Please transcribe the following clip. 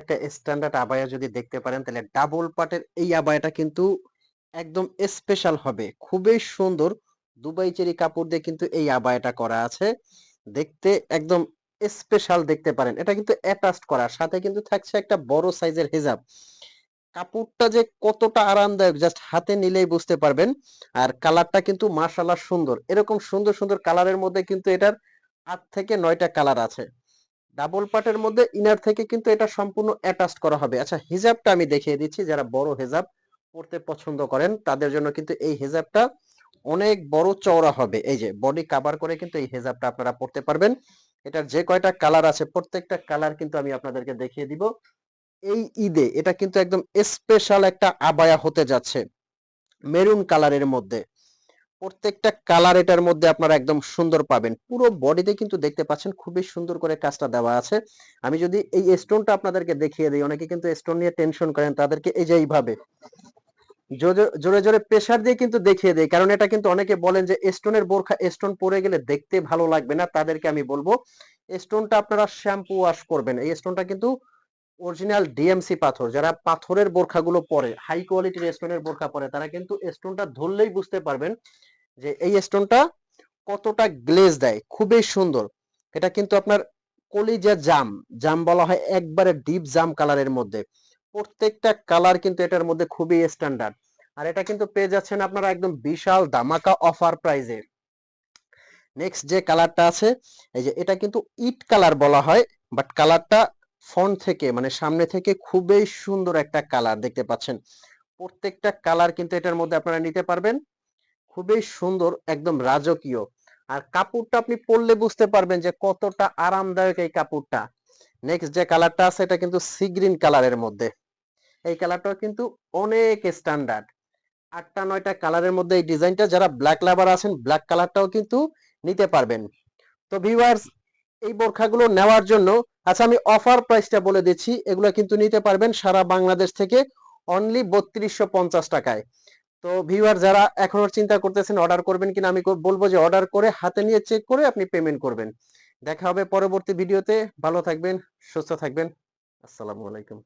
একটা standard abaya যদি দেখতে পারেন তাহলে ডাবল পাটের এই আবায়াটা কিন্তু একদম স্পেশাল হবে, খুবই সুন্দর। দুবাই চেরি কাপড় দিয়ে কিন্তু এই আবায়াটা করা আছে, দেখতে একদম স্পেশাল দেখতে পারেন। এটা কিন্তু অ্যাটাচড করা, সাথে কিন্তু থাকছে একটা বড় সাইজের হিজাব। কাপড়টা যে কতটা আরামদায়ক জাস্ট হাতে নিলেই বুঝতে পারবেন। আর কালারটা কিন্তু মাশাআল্লাহ সুন্দর, এরকম সুন্দর সুন্দর কালারের মধ্যে কিন্তু এটার 8 থেকে 9টা কালার আছে। ডাবল পাটের মধ্যে ইনার থেকে কিন্তু এটা সম্পূর্ণ অ্যাটাচড করা হবে। আচ্ছা, হিজাবটা আমি দেখিয়ে দিচ্ছি, যারা বড় হিজাব পড়তে পছন্দ করেন তাদের জন্য কিন্তু এই হিজাবটা অনেক বড় চওড়া হবে। এই যে বডি কভার করে কিন্তু এই হিজাবটা আপনারা পড়তে পারবেন। এটার যে কয়টা কালার আছে প্রত্যেকটা কালার কিন্তু আমি আপনাদেরকে দেখিয়ে দিব। এই ঈদে এটা কিন্তু একদম স্পেশাল একটা আবায়া হতে যাচ্ছে মেরুন কালারের মধ্যে। প্রত্যেকটা কালার এটার মধ্যে আপনারা একদম সুন্দর পাবেন। পুরো বডিতে কিন্তু দেখতে পাচ্ছেন খুবই সুন্দর করে কাজটা দেওয়া আছে। আমি যদি এই স্টোনটা আপনাদেরকে দেখিয়ে দিই, অনেকে কিন্তু স্টোন নিয়ে টেনশন করেন, তাদেরকে এই যে এইভাবে জোরে জোরে প্রেসার দিয়ে কিন্তু দেখিয়ে দেই, কারণ এটা কিন্তু অনেকে বলেন যে স্টোনের বোরখা স্টোন পরে গেলে দেখতে ভালো লাগবে না। তাদেরকে আমি বলবো স্টোনটা আপনারা শ্যাম্পু ওয়াশ করবেন। এই স্টোনটা কিন্তু অরিজিনাল ডিএমসি পাথর। যারা পাথরের বোরখাগুলো পরে, হাই কোয়ালিটির স্টোনের বোরখা পরে, তারা কিন্তু স্টোনটা ধরলেই বুঝতে পারবেন যে এই স্টোনটা কতটা গ্লেজ দেয়, খুবই সুন্দর। এটা কিন্তু আপনার কলিজা জাম, জাম বলা হয় একবারে ডিপ জাম কালারের মধ্যে। প্রত্যেকটা কালার কিন্তু এটার মধ্যে খুবই স্ট্যান্ডার্ড। আর এটা কিন্তু পেয়ে যাচ্ছেন আপনারা একদম বিশাল ধামাকা অফার প্রাইজে। নেক্সট যে কালারটা আছে, এই যে এটা কিন্তু ইট কালার বলা হয়, বাট কালারটা ফ্রন্ট থেকে মানে সামনে থেকে খুবই সুন্দর একটা কালার দেখতে পাচ্ছেন। প্রত্যেকটা কালার কিন্তু এটার মধ্যে আপনারা নিতে পারবেন, খুবই সুন্দর, একদম রাজকীয়। আর কাপড়টা আপনি পরলে বুঝতে পারবেন যে কতটা আরামদায়ক এই কাপড়টা। নেক্সট যে কালারটা আছে এটা কিন্তু সি গ্রিন কালারের মধ্যে। এই কালারটাও কিন্তু অনেক স্ট্যান্ডার্ড। 8টা 9টা কালারের মধ্যে এই ডিজাইনটা, যারা ব্ল্যাক লাভার আছেন ব্ল্যাক কালারটাও কিন্তু নিতে পারবেন। তো ভিউয়ার্স, এই বোরখাগুলো নেওয়ার জন্য, আচ্ছা আমি অফার প্রাইসটা বলে দিচ্ছি, এগুলো কিন্তু নিতে পারবেন সারা বাংলাদেশ থেকে অনলি 3250 টাকায়। তো ভিউয়ার যারা এখনো চিন্তা করতেছেন অর্ডার করবেন কিনা, আমি বলবো যে অর্ডার করে হাতে নিয়ে চেক করে আপনি পেমেন্ট করবেন। দেখা হবে পরবর্তী ভিডিওতে। ভালো থাকবেন, সুস্থ থাকবেন। আসসালামু আলাইকুম।